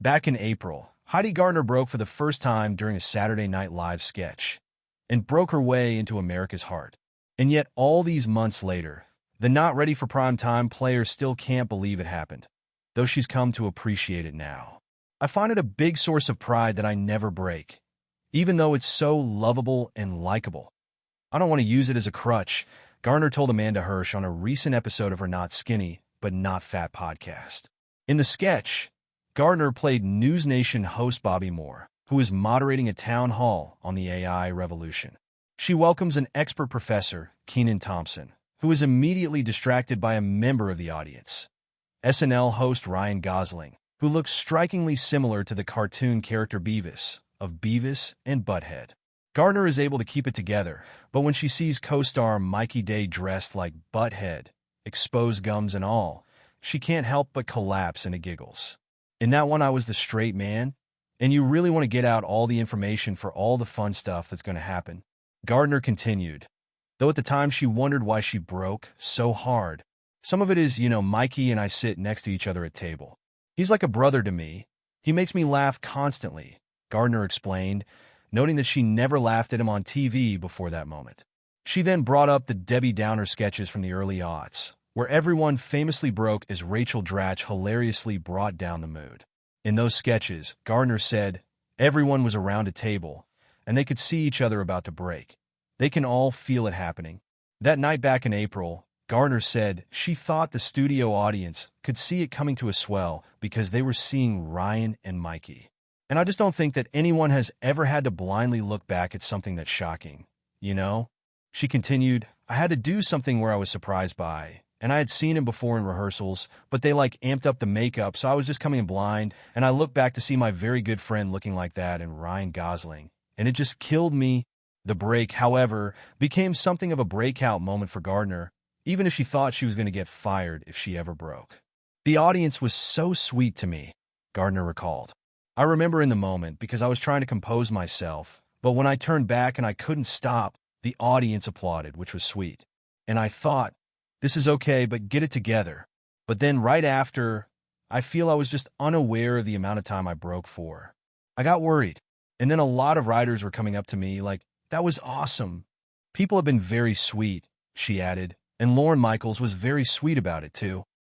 Back in April, Heidi Gardner broke for the first time during a Saturday Night Live sketch and broke her way into America's heart. And yet, all these months later, the not ready for prime time player still can't believe it happened, though she's come to appreciate it now. I find it a big source of pride that I never break, even though it's so lovable and likable. I don't want to use it as a crutch, Gardner told Amanda Hirsch on a recent episode of her Not Skinny, But Not Fat podcast. In the sketch, Gardner played News Nation host Bobby Moore, who is moderating a town hall on the AI revolution. She welcomes an expert professor, Kenan Thompson, who is immediately distracted by a member of the audience, SNL host Ryan Gosling, who looks strikingly similar to the cartoon character Beavis of Beavis and Butt Head. Gardner is able to keep it together, but when she sees co-star Mikey Day dressed like Butt Head, exposed gums and all, she can't help but collapse into giggles. In that one, I was the straight man, and you really want to get out all the information for all the fun stuff that's going to happen. Gardner continued, though at the time she wondered why she broke so hard. Some of it is, Mikey and I sit next to each other at table. He's like a brother to me. He makes me laugh constantly, Gardner explained, noting that she never laughed at him on TV before that moment. She then brought up the Debbie Downer sketches from the early aughts, where everyone famously broke as Rachel Dratch hilariously brought down the mood. In those sketches, Gardner said, everyone was around a table, and they could see each other about to break. They can all feel it happening. That night back in April, Gardner said she thought the studio audience could see it coming to a swell because they were seeing Ryan and Mikey. And I just don't think that anyone has ever had to blindly look back at something that's shocking, She continued, I had to do something where I was surprised by, and I had seen him before in rehearsals, but they amped up the makeup, so I was just coming in blind, and I looked back to see my very good friend looking like that and Ryan Gosling, and it just killed me. The break, however, became something of a breakout moment for Gardner, even if she thought she was going to get fired if she ever broke. The audience was so sweet to me, Gardner recalled. I remember in the moment because I was trying to compose myself, but when I turned back and I couldn't stop, the audience applauded, which was sweet. And I thought, this is okay, but get it together. But then right after, I feel I was just unaware of the amount of time I broke for. I got worried. And then a lot of writers were coming up to me like, that was awesome. People have been very sweet, she added, and Lorne Michaels was very sweet about it too.